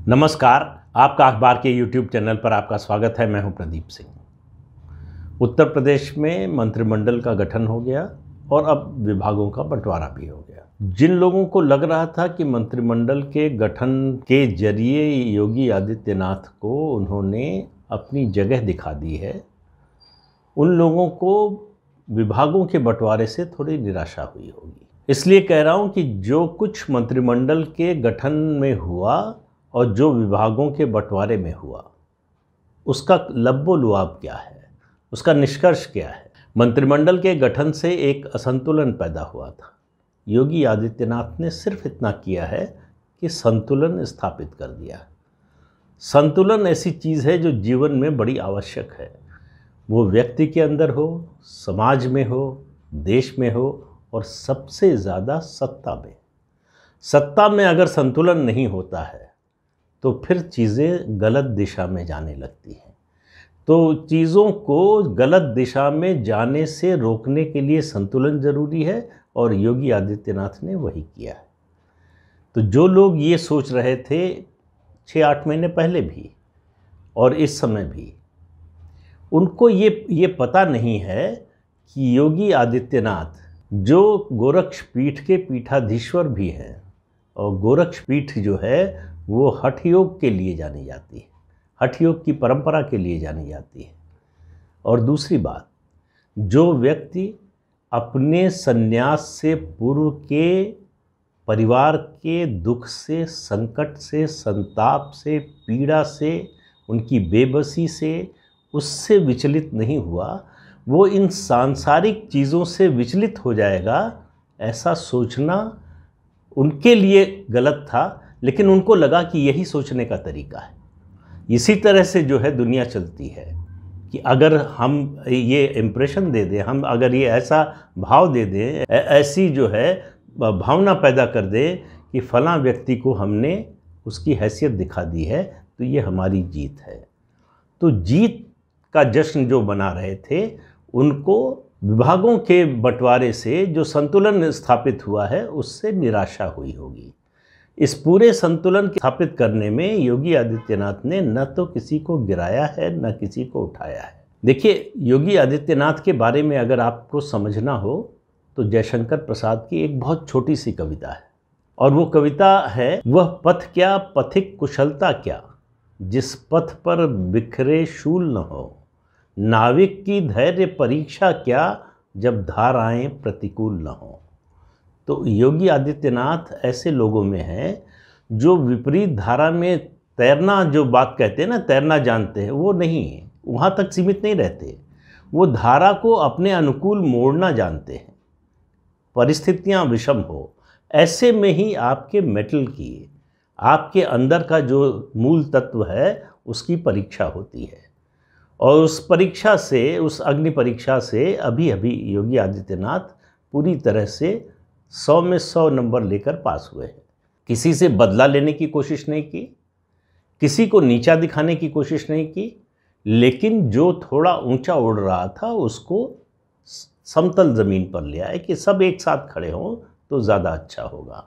नमस्कार। आपका अखबार के YouTube चैनल पर आपका स्वागत है। मैं हूं प्रदीप सिंह। उत्तर प्रदेश में मंत्रिमंडल का गठन हो गया और अब विभागों का बंटवारा भी हो गया। जिन लोगों को लग रहा था कि मंत्रिमंडल के गठन के जरिए योगी आदित्यनाथ को उन्होंने अपनी जगह दिखा दी है, उन लोगों को विभागों के बंटवारे से थोड़ी निराशा हुई होगी। इसलिए कह रहा हूं कि जो कुछ मंत्रिमंडल के गठन में हुआ और जो विभागों के बंटवारे में हुआ, उसका लब्बो-लुआब क्या है, उसका निष्कर्ष क्या है। मंत्रिमंडल के गठन से एक असंतुलन पैदा हुआ था। योगी आदित्यनाथ ने सिर्फ इतना किया है कि संतुलन स्थापित कर दिया। संतुलन ऐसी चीज़ है जो जीवन में बड़ी आवश्यक है। वो व्यक्ति के अंदर हो, समाज में हो, देश में हो और सबसे ज़्यादा सत्ता में। सत्ता में अगर संतुलन नहीं होता है तो फिर चीज़ें गलत दिशा में जाने लगती हैं। तो चीज़ों को गलत दिशा में जाने से रोकने के लिए संतुलन ज़रूरी है और योगी आदित्यनाथ ने वही किया है। तो जो लोग ये सोच रहे थे 6-8 महीने पहले भी और इस समय भी, उनको ये पता नहीं है कि योगी आदित्यनाथ जो गोरक्ष पीठ के पीठाधीश्वर भी हैं, और गोरक्ष पीठ जो है वो हठ योग के लिए जानी जाती है, हठ योग की परंपरा के लिए जानी जाती है। और दूसरी बात, जो व्यक्ति अपने सन्यास से पूर्व के परिवार के दुख से, संकट से, संताप से, पीड़ा से, उनकी बेबसी से, उससे विचलित नहीं हुआ, वो इन सांसारिक चीज़ों से विचलित हो जाएगा, ऐसा सोचना उनके लिए गलत था। लेकिन उनको लगा कि यही सोचने का तरीका है। इसी तरह से जो है दुनिया चलती है कि अगर हम ये इम्प्रेशन दे दें, हम अगर ये ऐसा भाव दे दें, ऐसी जो है भावना पैदा कर दें कि फ़लाँ व्यक्ति को हमने उसकी हैसियत दिखा दी है, तो ये हमारी जीत है। तो जीत का जश्न जो मना रहे थे, उनको विभागों के बंटवारे से जो संतुलन स्थापित हुआ है उससे निराशा हुई होगी। इस पूरे संतुलन को स्थापित करने में योगी आदित्यनाथ ने न तो किसी को गिराया है न किसी को उठाया है। देखिए, योगी आदित्यनाथ के बारे में अगर आपको समझना हो तो जयशंकर प्रसाद की एक बहुत छोटी सी कविता है, और वो कविता है, वह पथ क्या पथिक कुशलता क्या, जिस पथ पर बिखरे शूल न हो, नाविक की धैर्य परीक्षा क्या, जब धाराएं प्रतिकूल न हो। तो योगी आदित्यनाथ ऐसे लोगों में हैं जो विपरीत धारा में तैरना, जो बात कहते हैं ना, तैरना जानते हैं, वो नहीं, वहाँ तक सीमित नहीं रहते। वो धारा को अपने अनुकूल मोड़ना जानते हैं। परिस्थितियाँ विषम हो, ऐसे में ही आपके मेटल की, आपके अंदर का जो मूल तत्व है, उसकी परीक्षा होती है। और उस परीक्षा से, उस अग्नि परीक्षा से अभी अभी योगी आदित्यनाथ पूरी तरह से 100 में 100 नंबर लेकर पास हुए हैं। किसी से बदला लेने की कोशिश नहीं की, किसी को नीचा दिखाने की कोशिश नहीं की, लेकिन जो थोड़ा ऊंचा उड़ रहा था उसको समतल ज़मीन पर ले आए कि सब एक साथ खड़े हों तो ज़्यादा अच्छा होगा।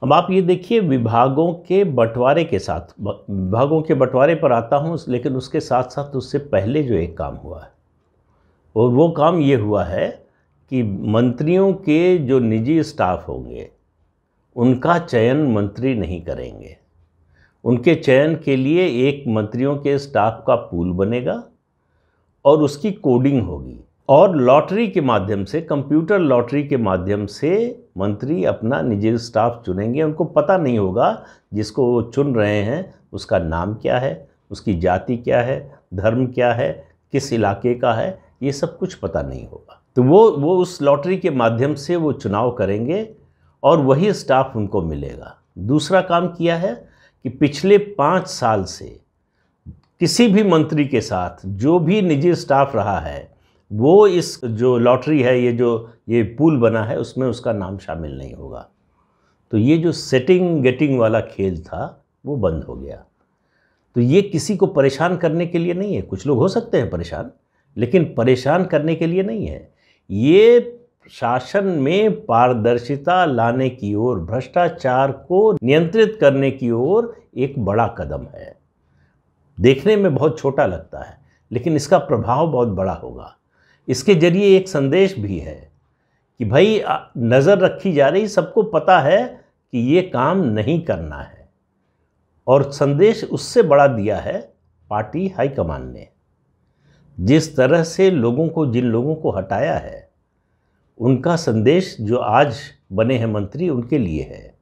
अब आप ये देखिए, विभागों के बंटवारे के साथ, विभागों के बंटवारे पर आता हूँ, लेकिन उसके साथ साथ उससे पहले जो एक काम हुआ है, और वो काम ये हुआ है कि मंत्रियों के जो निजी स्टाफ होंगे उनका चयन मंत्री नहीं करेंगे। उनके चयन के लिए एक मंत्रियों के स्टाफ का पूल बनेगा और उसकी कोडिंग होगी, और लॉटरी के माध्यम से, कंप्यूटर लॉटरी के माध्यम से मंत्री अपना निजी स्टाफ चुनेंगे। उनको पता नहीं होगा जिसको वो चुन रहे हैं उसका नाम क्या है, उसकी जाति क्या है, धर्म क्या है, किस इलाके का है, ये सब कुछ पता नहीं होगा। तो वो उस लॉटरी के माध्यम से वो चुनाव करेंगे और वही स्टाफ उनको मिलेगा। दूसरा काम किया है कि पिछले 5 साल से किसी भी मंत्री के साथ जो भी निजी स्टाफ रहा है, वो इस जो लॉटरी है, ये पूल बना है, उसमें उसका नाम शामिल नहीं होगा। तो ये जो सेटिंग गेटिंग वाला खेल था वो बंद हो गया। तो ये किसी को परेशान करने के लिए नहीं है। कुछ लोग हो सकते हैं परेशान, लेकिन परेशान करने के लिए नहीं है। ये शासन में पारदर्शिता लाने की ओर, भ्रष्टाचार को नियंत्रित करने की ओर एक बड़ा कदम है। देखने में बहुत छोटा लगता है, लेकिन इसका प्रभाव बहुत बड़ा होगा। इसके जरिए एक संदेश भी है कि भाई नज़र रखी जा रही, सबको पता है कि ये काम नहीं करना है। और संदेश उससे बड़ा दिया है पार्टी हाईकमान ने। जिस तरह से जिन लोगों को हटाया है, उनका संदेश जो आज बने हैं मंत्री, उनके लिए है।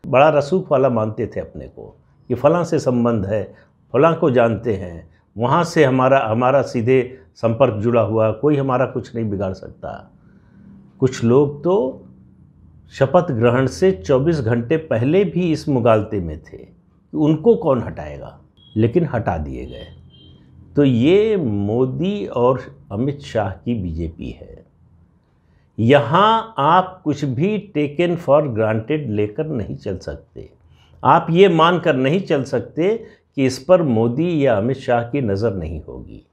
बड़ा रसूख वाला मानते थे अपने को कि फलां से संबंध है, फलां को जानते हैं, वहाँ से हमारा सीधे संपर्क जुड़ा हुआ, कोई हमारा कुछ नहीं बिगाड़ सकता। कुछ लोग तो शपथ ग्रहण से 24 घंटे पहले भी इस मुगालते में थे कि उनको कौन हटाएगा, लेकिन हटा दिए गए। तो ये मोदी और अमित शाह की बीजेपी है। यहाँ आप कुछ भी टेकन फॉर ग्रांटेड लेकर नहीं चल सकते। आप ये मानकर नहीं चल सकते कि इस पर मोदी या अमित शाह की नज़र नहीं होगी।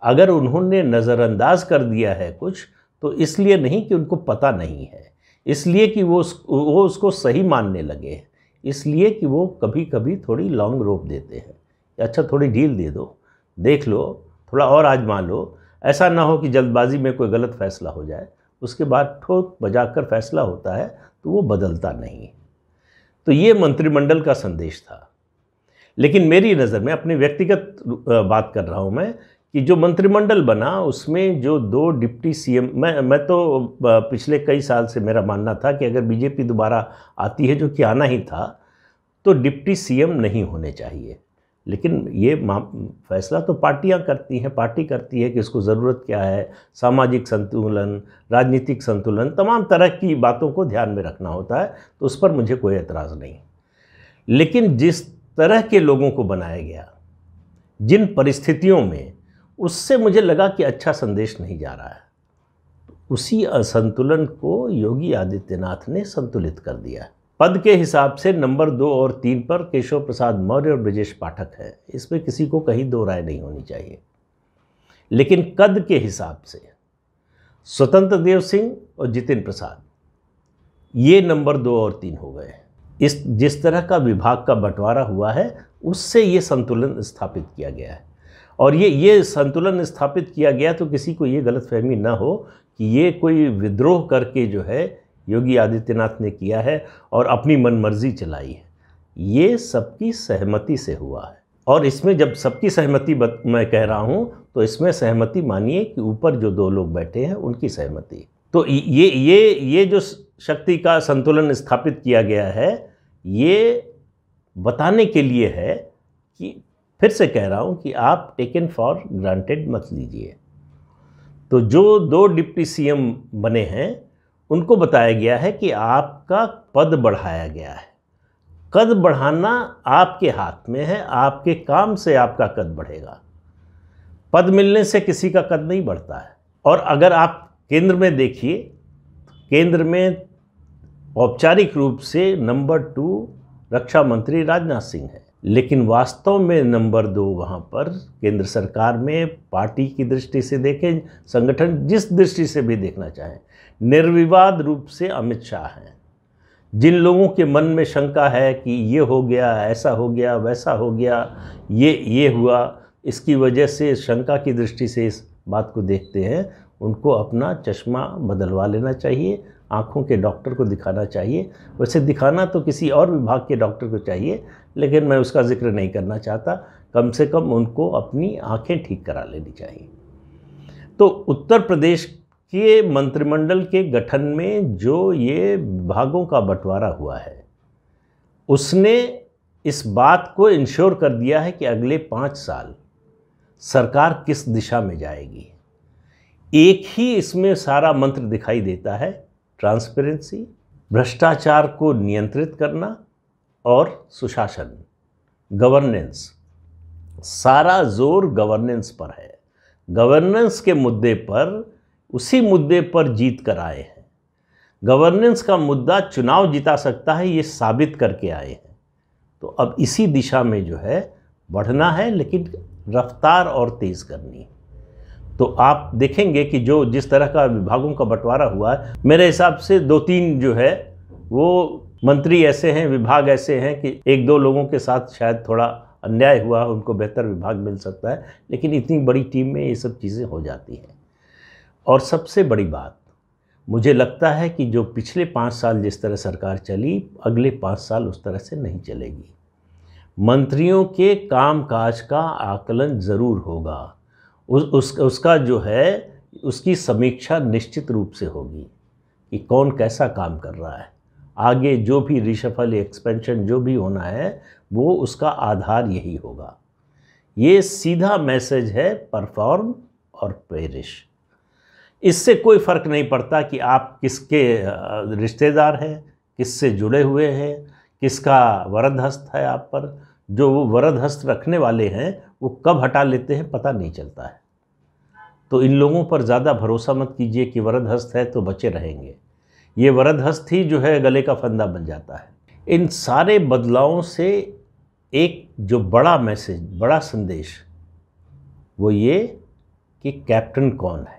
अगर उन्होंने नज़रअंदाज कर दिया है कुछ, तो इसलिए नहीं कि उनको पता नहीं है, इसलिए कि वो उसको सही मानने लगे, इसलिए कि वो कभी कभी थोड़ी लॉन्ग रोप देते हैं। अच्छा, थोड़ी ढील दे दो, देख लो, थोड़ा और आजमा लो। ऐसा ना हो कि जल्दबाजी में कोई गलत फैसला हो जाए, उसके बाद ठोक बजाकर फैसला होता है तो वो बदलता नहीं। तो ये मंत्रिमंडल का संदेश था। लेकिन मेरी नज़र में, अपनी व्यक्तिगत बात कर रहा हूँ मैं, कि जो मंत्रिमंडल बना उसमें जो 2 डिप्टी सीएम, मैं तो पिछले कई साल से मेरा मानना था कि अगर बीजेपी दोबारा आती है, जो कि आना ही था, तो डिप्टी सीएम नहीं होने चाहिए। लेकिन ये फैसला तो पार्टियां करती हैं, पार्टी करती है कि इसको ज़रूरत क्या है, सामाजिक संतुलन, राजनीतिक संतुलन, तमाम तरह की बातों को ध्यान में रखना होता है, तो उस पर मुझे कोई एतराज़ नहीं। लेकिन जिस तरह के लोगों को बनाया गया, जिन परिस्थितियों में, उससे मुझे लगा कि अच्छा संदेश नहीं जा रहा है। उसी असंतुलन को योगी आदित्यनाथ ने संतुलित कर दिया। पद के हिसाब से नंबर 2 और 3 पर केशव प्रसाद मौर्य और ब्रजेश पाठक है, इसमें किसी को कहीं दो राय नहीं होनी चाहिए। लेकिन कद के हिसाब से स्वतंत्र देव सिंह और जितेंद्र प्रसाद, ये नंबर 2 और 3 हो गए। जिस तरह का विभाग का बंटवारा हुआ है, उससे ये संतुलन स्थापित किया गया है। और ये संतुलन स्थापित किया गया तो किसी को ये गलतफहमी ना हो कि ये कोई विद्रोह करके जो है योगी आदित्यनाथ ने किया है और अपनी मनमर्जी चलाई है। ये सबकी सहमति से हुआ है। और इसमें जब सबकी सहमति मैं कह रहा हूँ, तो इसमें सहमति मानिए कि ऊपर जो 2 लोग बैठे हैं उनकी सहमति। तो ये जो शक्ति का संतुलन स्थापित किया गया है, ये बताने के लिए है कि, फिर से कह रहा हूँ कि आप टेकन फॉर ग्रांटेड मत लीजिए। तो जो 2 डिप्टी सीएम बने हैं, उनको बताया गया है कि आपका पद बढ़ाया गया है। कद बढ़ाना आपके हाथ में है, आपके काम से आपका कद बढ़ेगा। पद मिलने से किसी का कद नहीं बढ़ता है। और अगर आप केंद्र में देखिए, केंद्र में औपचारिक रूप से नंबर 2 रक्षा मंत्री राजनाथ सिंह है, लेकिन वास्तव में नंबर 2 वहाँ पर केंद्र सरकार में, पार्टी की दृष्टि से देखें, संगठन जिस दृष्टि से भी देखना चाहें, निर्विवाद रूप से अमित शाह हैं। जिन लोगों के मन में शंका है कि ये हो गया, ऐसा हो गया, वैसा हो गया, ये हुआ, इसकी वजह से शंका की दृष्टि से इस बात को देखते हैं, उनको अपना चश्मा बदलवा लेना चाहिए, आँखों के डॉक्टर को दिखाना चाहिए। वैसे दिखाना तो किसी और विभाग के डॉक्टर को चाहिए, लेकिन मैं उसका जिक्र नहीं करना चाहता। कम से कम उनको अपनी आँखें ठीक करा लेनी चाहिए। तो उत्तर प्रदेश के मंत्रिमंडल के गठन में जो ये विभागों का बंटवारा हुआ है, उसने इस बात को इंश्योर कर दिया है कि अगले 5 साल सरकार किस दिशा में जाएगी। एक ही इसमें सारा मंत्र दिखाई देता है, ट्रांसपेरेंसी, भ्रष्टाचार को नियंत्रित करना और सुशासन, गवर्नेंस। सारा जोर गवर्नेंस पर है। गवर्नेंस के मुद्दे पर, उसी मुद्दे पर जीत कर आए हैं। गवर्नेंस का मुद्दा चुनाव जिता सकता है, ये साबित करके आए हैं। तो अब इसी दिशा में जो है बढ़ना है, लेकिन रफ्तार और तेज़ करनी है। तो आप देखेंगे कि जो जिस तरह का विभागों का बंटवारा हुआ है, मेरे हिसाब से 2-3 जो है वो मंत्री ऐसे हैं, विभाग ऐसे हैं कि 1-2 लोगों के साथ शायद थोड़ा अन्याय हुआ, उनको बेहतर विभाग मिल सकता है, लेकिन इतनी बड़ी टीम में ये सब चीज़ें हो जाती हैं। और सबसे बड़ी बात मुझे लगता है कि जो पिछले 5 साल जिस तरह सरकार चली, अगले 5 साल उस तरह से नहीं चलेगी। मंत्रियों के कामकाज का आकलन ज़रूर होगा, उसका जो है उसकी समीक्षा निश्चित रूप से होगी कि कौन कैसा काम कर रहा है। आगे जो भी रिशफल एक्सपेंशन जो भी होना है वो उसका आधार यही होगा। ये सीधा मैसेज है, परफॉर्म और पेरिश। इससे कोई फ़र्क नहीं पड़ता कि आप किसके रिश्तेदार हैं, किससे जुड़े हुए हैं, किसका वरद हस्त है आप पर। जो वो वरद हस्त रखने वाले हैं वो कब हटा लेते हैं पता नहीं चलता है। तो इन लोगों पर ज़्यादा भरोसा मत कीजिए कि वरद हस्त है तो बचे रहेंगे। ये वरद हस्त ही जो है गले का फंदा बन जाता है। इन सारे बदलावों से एक जो बड़ा मैसेज, बड़ा संदेश वो ये कि कैप्टन कौन है।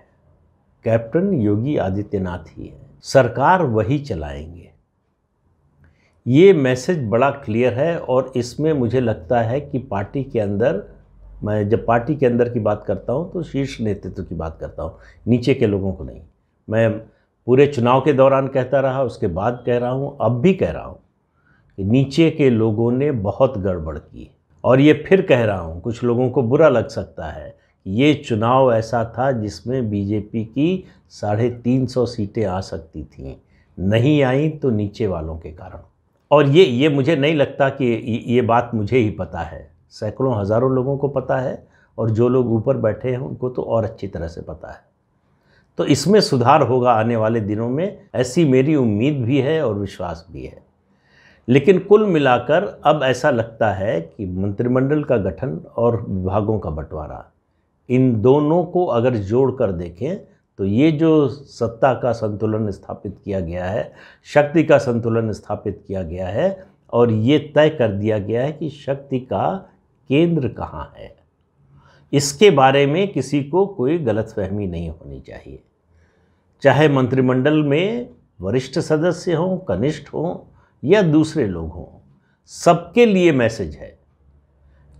कैप्टन योगी आदित्यनाथ ही है, सरकार वही चलाएंगे। ये मैसेज बड़ा क्लियर है और इसमें मुझे लगता है कि पार्टी के अंदर, मैं जब पार्टी के अंदर की बात करता हूँ तो शीर्ष नेतृत्व की बात करता हूँ, नीचे के लोगों को नहीं। मैं पूरे चुनाव के दौरान कहता रहा, उसके बाद कह रहा हूँ, अब भी कह रहा हूँ कि नीचे के लोगों ने बहुत गड़बड़ की। और ये फिर कह रहा हूँ, कुछ लोगों को बुरा लग सकता है, ये चुनाव ऐसा था जिसमें बीजेपी की 350 सीटें आ सकती थीं, नहीं आई तो नीचे वालों के कारण। और ये मुझे नहीं लगता कि ये बात मुझे ही पता है, सैकड़ों हज़ारों लोगों को पता है, और जो लोग ऊपर बैठे हैं उनको तो और अच्छी तरह से पता है। तो इसमें सुधार होगा आने वाले दिनों में, ऐसी मेरी उम्मीद भी है और विश्वास भी है। लेकिन कुल मिलाकर अब ऐसा लगता है कि मंत्रिमंडल का गठन और विभागों का बंटवारा, इन दोनों को अगर जोड़ कर देखें तो ये जो सत्ता का संतुलन स्थापित किया गया है, शक्ति का संतुलन स्थापित किया गया है, और ये तय कर दिया गया है कि शक्ति का केंद्र कहाँ है, इसके बारे में किसी को कोई गलतफहमी नहीं होनी चाहिए। चाहे मंत्रिमंडल में वरिष्ठ सदस्य हों, कनिष्ठ हों या दूसरे लोग हों, सबके लिए मैसेज है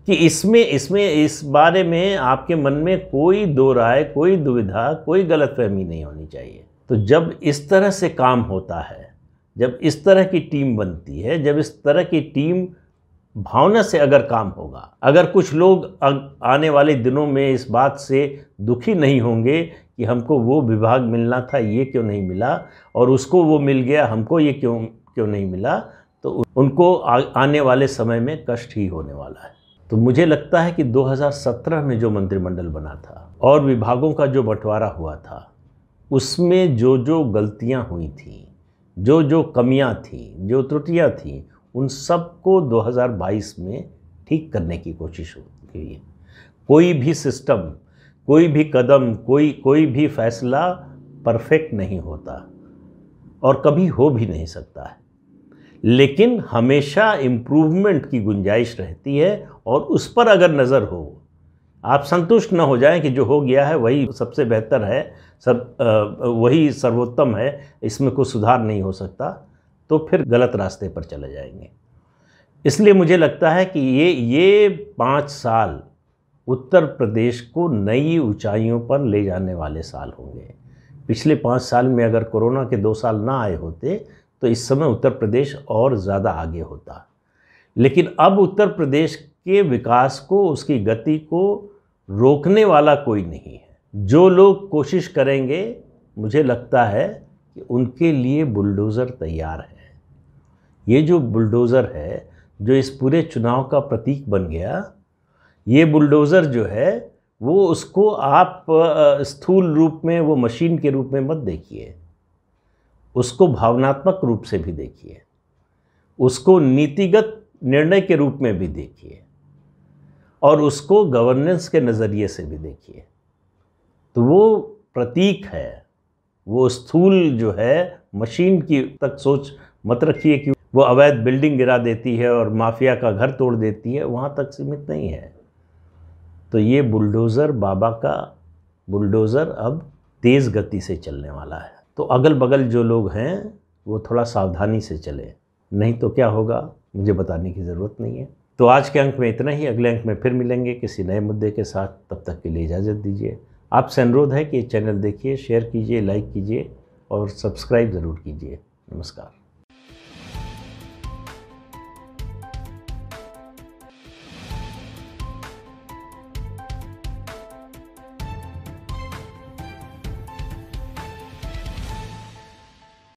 कि इसमें इस बारे में आपके मन में कोई दो राय, कोई दुविधा, कोई गलतफहमी नहीं होनी चाहिए। तो जब इस तरह से काम होता है, जब इस तरह की टीम बनती है, जब इस तरह की टीम भावना से अगर काम होगा, अगर कुछ लोग आने वाले दिनों में इस बात से दुखी नहीं होंगे कि हमको वो विभाग मिलना था, ये क्यों नहीं मिला, और उसको वो मिल गया, हमको ये क्यों नहीं मिला, तो उनको आने वाले समय में कष्ट ही होने वाला है। तो मुझे लगता है कि 2017 में जो मंत्रिमंडल बना था और विभागों का जो बंटवारा हुआ था, उसमें जो जो गलतियां हुई थीं, जो जो कमियां थीं, जो त्रुटियां थीं, उन सब को 2022 में ठीक करने की कोशिश हुई है। कोई भी सिस्टम, कोई भी कदम, कोई भी फैसला परफेक्ट नहीं होता और कभी हो भी नहीं सकता है, लेकिन हमेशा इम्प्रूवमेंट की गुंजाइश रहती है, और उस पर अगर नज़र हो, आप संतुष्ट न हो जाएं कि जो हो गया है वही सबसे बेहतर है, वही सर्वोत्तम है, इसमें कोई सुधार नहीं हो सकता, तो फिर गलत रास्ते पर चले जाएंगे। इसलिए मुझे लगता है कि ये 5 साल उत्तर प्रदेश को नई ऊंचाइयों पर ले जाने वाले साल होंगे। पिछले 5 साल में अगर कोरोना के 2 साल ना आए होते तो इस समय उत्तर प्रदेश और ज़्यादा आगे होता। लेकिन अब उत्तर प्रदेश के विकास को, उसकी गति को रोकने वाला कोई नहीं है। जो लोग कोशिश करेंगे, मुझे लगता है कि उनके लिए बुलडोज़र तैयार है। ये जो बुलडोज़र है, जो इस पूरे चुनाव का प्रतीक बन गया, ये बुलडोज़र जो है वो, उसको आप स्थूल रूप में, वो मशीन के रूप में मत देखिए, उसको भावनात्मक रूप से भी देखिए, उसको नीतिगत निर्णय के रूप में भी देखिए, और उसको गवर्नेंस के नज़रिए से भी देखिए। तो वो प्रतीक है, वो स्थूल जो है मशीन की तक सोच मत रखिए कि वो अवैध बिल्डिंग गिरा देती है और माफिया का घर तोड़ देती है, वहाँ तक सीमित नहीं है। तो ये बुलडोज़र बाबा का बुलडोज़र अब तेज़ गति से चलने वाला है। तो अगल बगल जो लोग हैं वो थोड़ा सावधानी से चलें, नहीं तो क्या होगा मुझे बताने की ज़रूरत नहीं है। तो आज के अंक में इतना ही, अगले अंक में फिर मिलेंगे किसी नए मुद्दे के साथ। तब तक के लिए इजाज़त दीजिए। आपसे अनुरोध है कि ये चैनल देखिए, शेयर कीजिए, लाइक कीजिए और सब्सक्राइब ज़रूर कीजिए। नमस्कार।